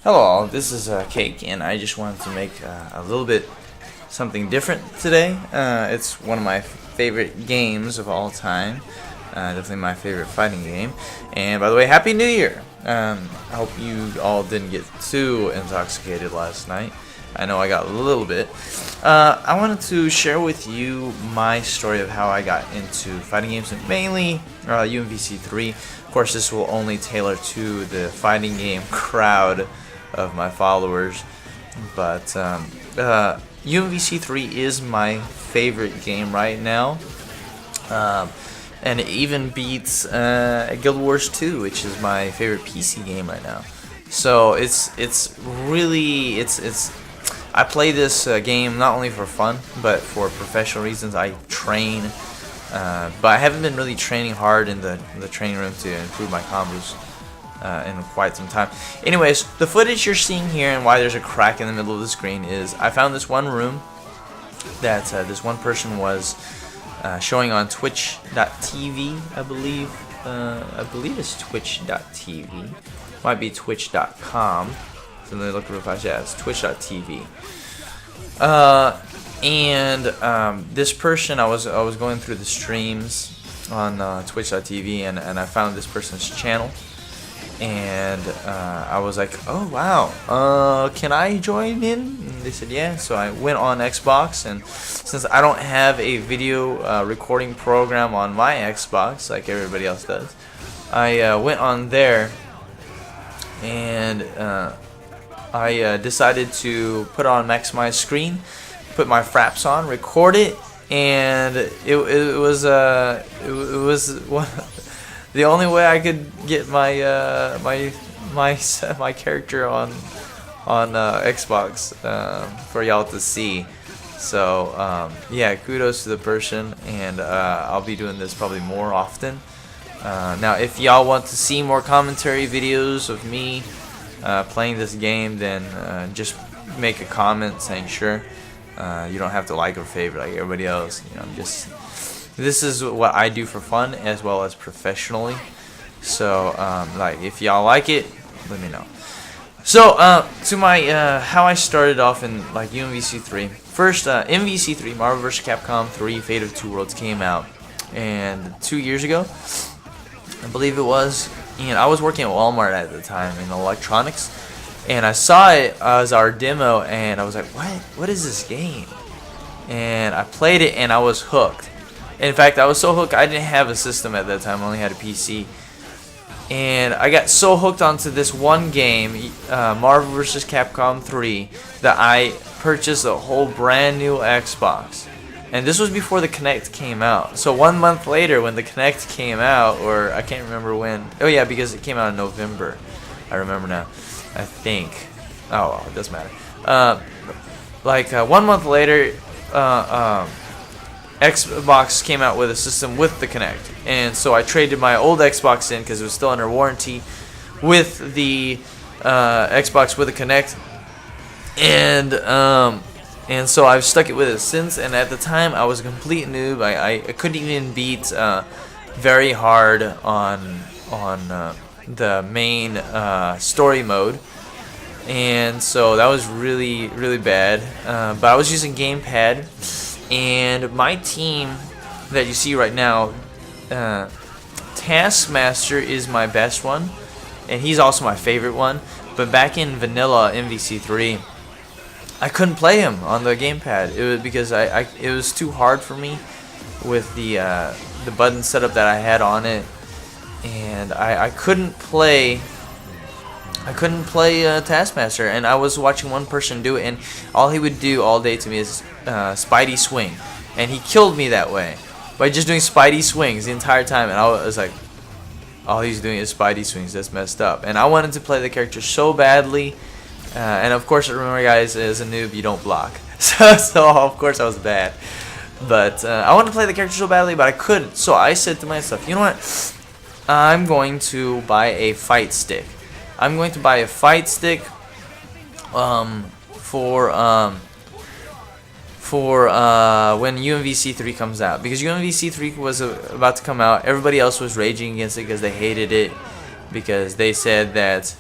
Hello all, this is Cake, and I just wanted to make a little bit something different today. It's one of my favorite games of all time, definitely my favorite fighting game. And by the way, Happy New Year! I hope you all didn't get too intoxicated last night. I know I got a little bit. I wanted to share with you my story of how I got into fighting games, and mainly UMvC3. Of course, this will only tailor to the fighting game crowd of my followers, but UMvC3 is my favorite game right now, and it even beats Guild Wars 2, which is my favorite PC game right now. So it's I play this game not only for fun but for professional reasons. I train, but I haven't been really training hard in the training room to improve my combos in quite some time. Anyways, the footage you're seeing here and why there's a crack in the middle of the screen is I found this one room that this one person was showing on Twitch.tv, I believe. I believe it's Twitch.tv. Might be Twitch.com. So let me look real fast. Yeah, it's Twitch.tv. This person, I was going through the streams on Twitch.tv, and I found this person's channel. And I was like, oh wow, can I join in? And they said yeah. So I went on Xbox, and since I don't have a video recording program on my Xbox like everybody else does, I went on there, and I decided to put on maximize screen, put my fraps on, record it, and it was one. The only way I could get my my character on Xbox for y'all to see. So yeah, kudos to the person, and I'll be doing this probably more often. Now, if y'all want to see more commentary videos of me playing this game, then just make a comment saying sure. You don't have to like or favorite like everybody else. You know, this is what I do for fun as well as professionally. So like, if y'all like it, let me know. So to my how I started off in like UMvC3. First, MvC3, Marvel vs. Capcom 3 Fate of Two Worlds came out, and 2 years ago, I believe it was. And I was working at Walmart at the time in electronics, and I saw it as our demo, and I was like, what is this game? And I played it, and I was hooked. In fact, I was so hooked, I didn't have a system at that time. I only had a PC. And I got so hooked onto this one game, Marvel vs. Capcom 3, that I purchased a whole brand new Xbox. And this was before the Kinect came out. So 1 month later, when the Kinect came out, or I can't remember when. Oh yeah, because it came out in November. I remember now. I think. Oh, well, it doesn't matter. 1 month later, Xbox came out with a system with the Kinect, and so I traded my old Xbox in because it was still under warranty with the Xbox with the Kinect, and so I've stuck it with it since. And at the time, I was a complete noob. I couldn't even beat very hard on the main story mode, and so that was really bad. But I was using gamepad. And my team that you see right now, Taskmaster is my best one, and he's also my favorite one. But back in vanilla MvC3, I couldn't play him on the gamepad. It was because it was too hard for me with the button setup that I had on it, and I couldn't play. Taskmaster, and I was watching one person do it, and all he would do all day to me is Spidey swing, and he killed me that way by just doing Spidey swings the entire time. And I was like, all he's doing is Spidey swings. That's messed up. And I wanted to play the character so badly, and of course, remember guys, as a noob you don't block, so of course I was bad. But I wanted to play the character so badly, but I couldn't. So I said to myself, you know what? I'm going to buy a fight stick. I'm going to buy a fight stick for when UMvC3 comes out, because UMvC3 was about to come out. Everybody else was raging against it because they hated it, because they said that,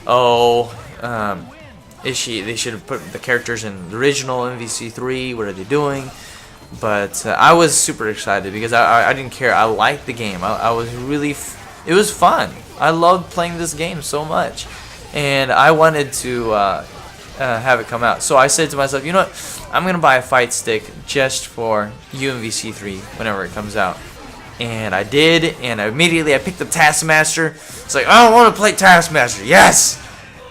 oh, they should have put the characters in the original UMvC3. What are they doing? But I was super excited because I didn't care. I liked the game. I was really, it was fun. I loved playing this game so much, and I wanted to have it come out. So I said to myself, you know what? I'm gonna buy a fight stick just for UMvC3 whenever it comes out. And I did, and immediately I picked up Taskmaster. It's like, I don't want to play Taskmaster. Yes.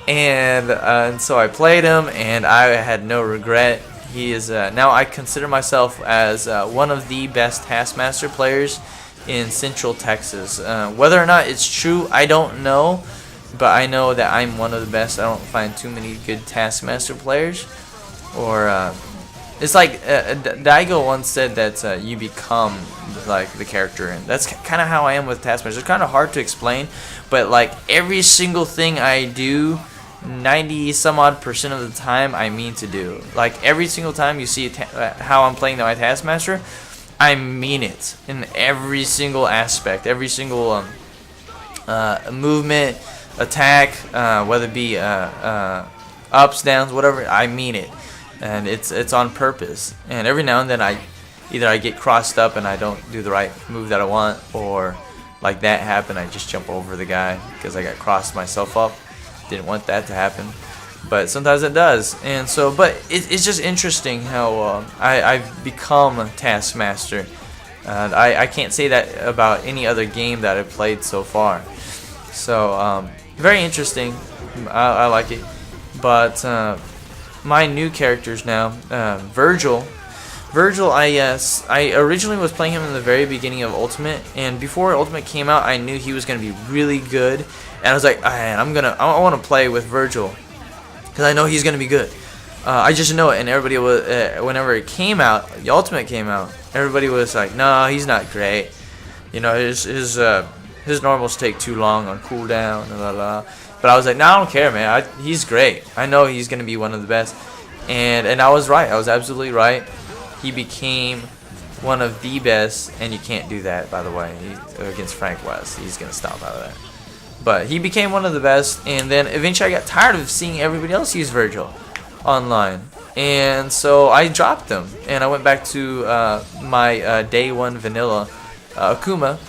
And so I played him, and I had no regret. He is now I consider myself as one of the best Taskmaster players in Central Texas. Whether or not it's true, I don't know, but I know that I'm one of the best. I don't find too many good Taskmaster players. Or it's like Daigo once said that you become like the character, and that's kind of how I am with Taskmaster. It's kind of hard to explain, but like every single thing I do, 90 some odd % of the time I mean to do. Like every single time you see how I'm playing my Taskmaster, I mean it in every single aspect, every single movement, attack, whether it be ups, downs, whatever. I mean it, and it's on purpose. And every now and then either I get crossed up and I don't do the right move that I want, or like that happened, I just jump over the guy because I got crossed myself up. Didn't want that to happen, but sometimes it does. And so, but it's just interesting how I've become Taskmaster. And I can't say that about any other game that I've played so far. So very interesting. I like it. But my new characters now, Vergil. Vergil, I originally was playing him in the very beginning of Ultimate, and before Ultimate came out, I knew he was going to be really good, and I was like, I want to play with Vergil, because I know he's going to be good. I just know it, and everybody was, whenever it came out, the Ultimate came out, everybody was like, no, he's not great. You know, his normals take too long on cooldown, and blah, blah. But I was like, no, I don't care, man. He's great. I know he's going to be one of the best, and I was right. I was absolutely right. He became one of the best, and you can't do that, by the way, against Frank West. He's going to stop out of that. But he became one of the best, and then eventually I got tired of seeing everybody else use Vergil online. And so I dropped him, and I went back to my day one vanilla Akuma.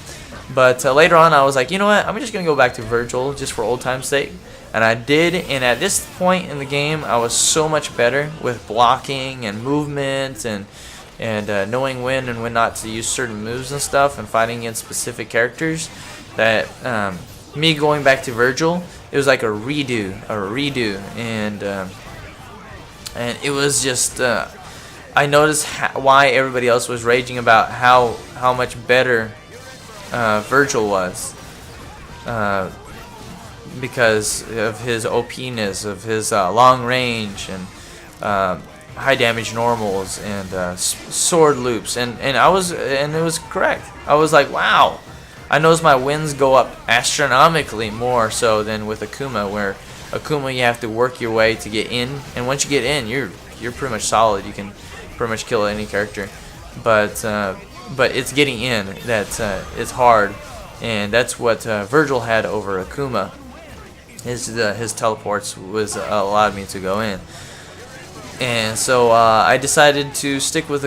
But later on I was like, you know what, I'm just going to go back to Vergil just for old time's sake. And I did, and at this point in the game, I was so much better with blocking and movement and knowing when and when not to use certain moves and stuff, and fighting against specific characters, that me going back to Vergil, it was like a redo, and it was just I noticed why everybody else was raging about how much better Vergil was. Because of his OP-ness, of his long range and high damage normals and sword loops, and it was correct. I was like, wow. I noticed my wins go up astronomically more so than with Akuma, where Akuma you have to work your way to get in, and once you get in, you're pretty much solid. You can pretty much kill any character, but it's getting in that it's hard, and that's what Vergil had over Akuma. His teleports was allowed me to go in, and so I decided to stick with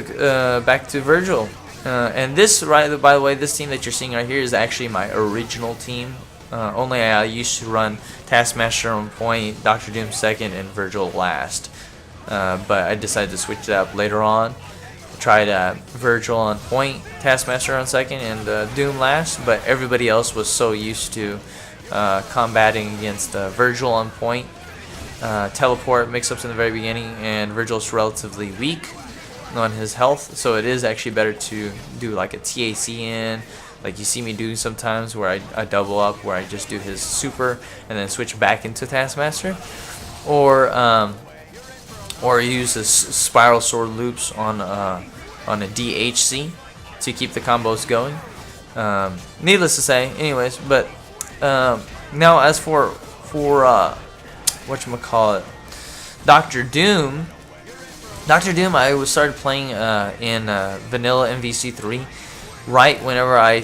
back to Vergil. And this, right, by the way, this team that you're seeing right here is actually my original team. Only I used to run Taskmaster on point, Dr. Doom second, and Vergil last. But I decided to switch it up later on. Tried Vergil on point, Taskmaster on second, and Doom last. But everybody else was so used to combating against Vergil on point, teleport mix-ups in the very beginning, and Vergil's relatively weak on his health, so it is actually better to do like a TAC in, like you see me do sometimes, where I double up, where I just do his super and then switch back into Taskmaster, or use his spiral sword loops on a DHC to keep the combos going. Needless to say, anyways, but now as for whatchamacallit, Dr. Doom, I started playing in vanilla UMvC3 right whenever I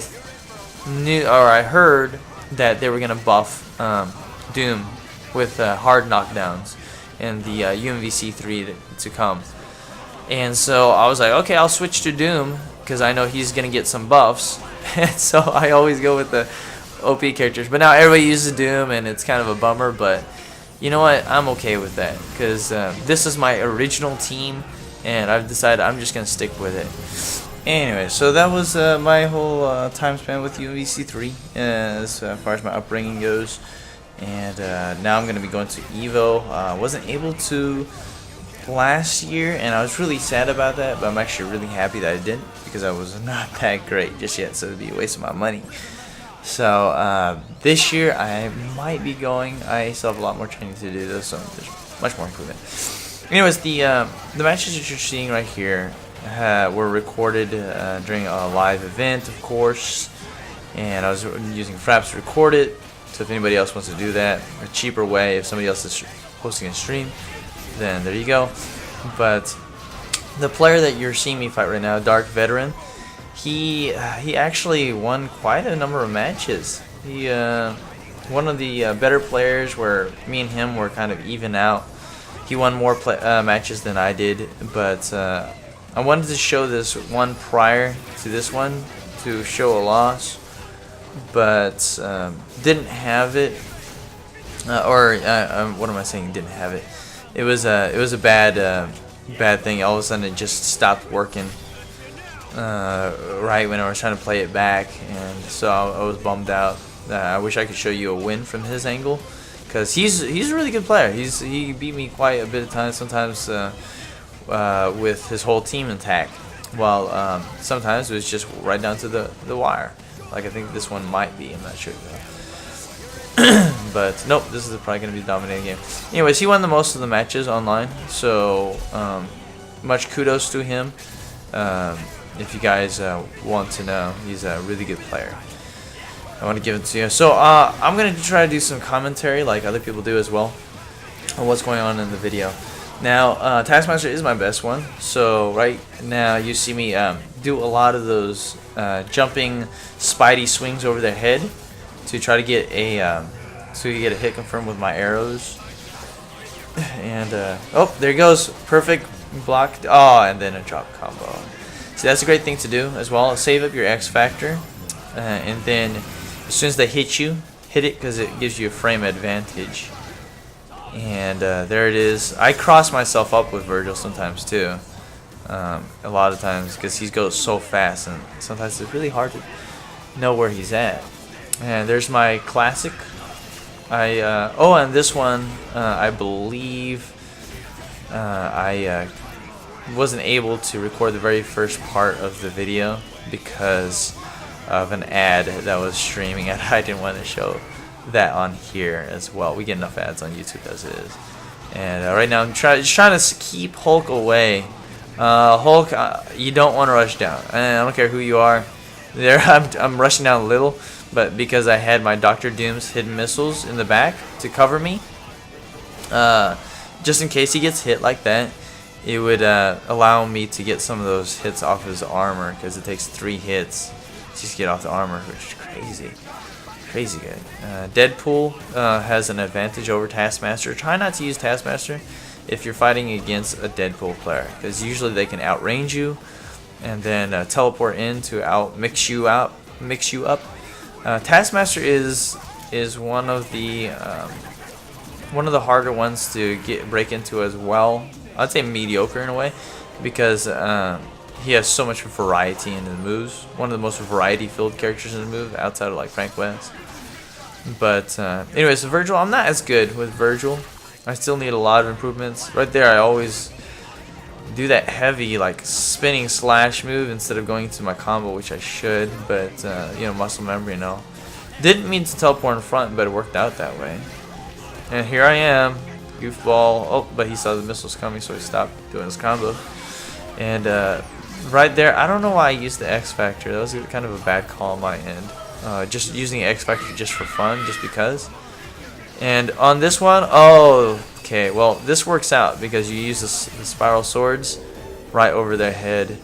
knew, or I heard that they were gonna buff Doom with hard knockdowns in the UMvC3 to come. And so I was like, okay, I'll switch to Doom because I know he's gonna get some buffs. And so I always go with the OP characters. But now everybody uses Doom, and it's kind of a bummer. But you know what? I'm okay with that because this is my original team, and I've decided I'm just gonna stick with it. Anyway, so that was my whole time span with UMvC3 as far as my upbringing goes. And now I'm gonna be going to Evo. Wasn't able to last year, and I was really sad about that, but I'm actually really happy that I didn't because I was not that great just yet, so it'd be a waste of my money. So this year I might be going. I still have a lot more training to do though, so there's much more improvement. Anyways, the matches that you're seeing right here were recorded during a live event, of course, and I was using Fraps to record it. So if anybody else wants to do that, a cheaper way, if somebody else is hosting a stream, then there you go. But the player that you're seeing me fight right now, Dark Veteran, he actually won quite a number of matches. He one of the better players where me and him were kind of even out. He won more matches than I did, but I wanted to show this one prior to this one to show a loss, but didn't have it. What am I saying? Didn't have it. It was a bad thing. All of a sudden, it just stopped working right when I was trying to play it back, and so I was bummed out. I wish I could show you a win from his angle, because he's a really good player. He beat me quite a bit of times. Sometimes with his whole team intact, while sometimes it was just right down to the wire. Like I think this one might be. I'm not sure though. But nope, this is probably going to be the dominating game. Anyways, he won the most of the matches online, so much kudos to him. If you guys want to know, he's a really good player. I want to give it to you. So I'm going to try to do some commentary like other people do as well on what's going on in the video. Now, Taskmaster is my best one, so right now you see me do a lot of those jumping Spidey swings over their head to try to get a hit confirmed with my arrows. And oh, there he goes, perfect block. Oh, and then a drop combo. See, that's a great thing to do as well. Save up your X factor, and then as soon as they hit you, hit it because it gives you a frame advantage. And there it is. I cross myself up with Vergil sometimes too. A lot of times because he goes so fast, and sometimes it's really hard to know where he's at. And there's my classic. And this one, I believe I wasn't able to record the very first part of the video because of an ad that was streaming, and I didn't want to show that on here as well. We get enough ads on YouTube as it is. And right now I'm just trying to keep Hulk away. Hulk, you don't want to rush down. And I don't care who you are. There, I'm rushing down a little, but because I had my Dr. Doom's hidden missiles in the back to cover me, just in case he gets hit like that, it would allow me to get some of those hits off his armor, because it takes 3 hits to just get off the armor, which is crazy good. Deadpool has an advantage over Taskmaster. Try not to use Taskmaster if you're fighting against a Deadpool player, because usually they can outrange you and then teleport in to mix you up. Taskmaster is one of the harder ones to break into as well. I'd say mediocre in a way, because he has so much variety in his moves. One of the most variety-filled characters in the move, outside of like Frank West. But anyways, Vergil, I'm not as good with Vergil. I still need a lot of improvements. Right there, I always do that heavy like spinning slash move instead of going to my combo, which I should. But muscle memory and all. Didn't mean to teleport in front, but it worked out that way. And here I am, goofball. Oh, but he saw the missiles coming, so he stopped doing his combo. And right there, I don't know why I used the X Factor. That was kind of a bad call on my end. Just using X Factor just for fun, just because. And on this one, oh, okay, well, this works out because you use the spiral swords right over their head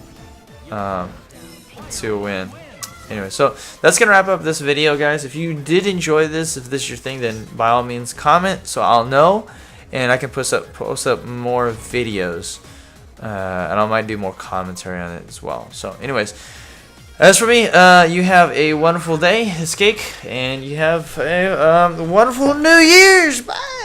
to win. Anyway, so that's gonna wrap up this video, guys. If you did enjoy this, if this is your thing, then by all means comment so I'll know, and I can post up more videos, and I might do more commentary on it as well. So anyways, as for me, you have a wonderful day, Skake, and you have a wonderful New Year's. Bye.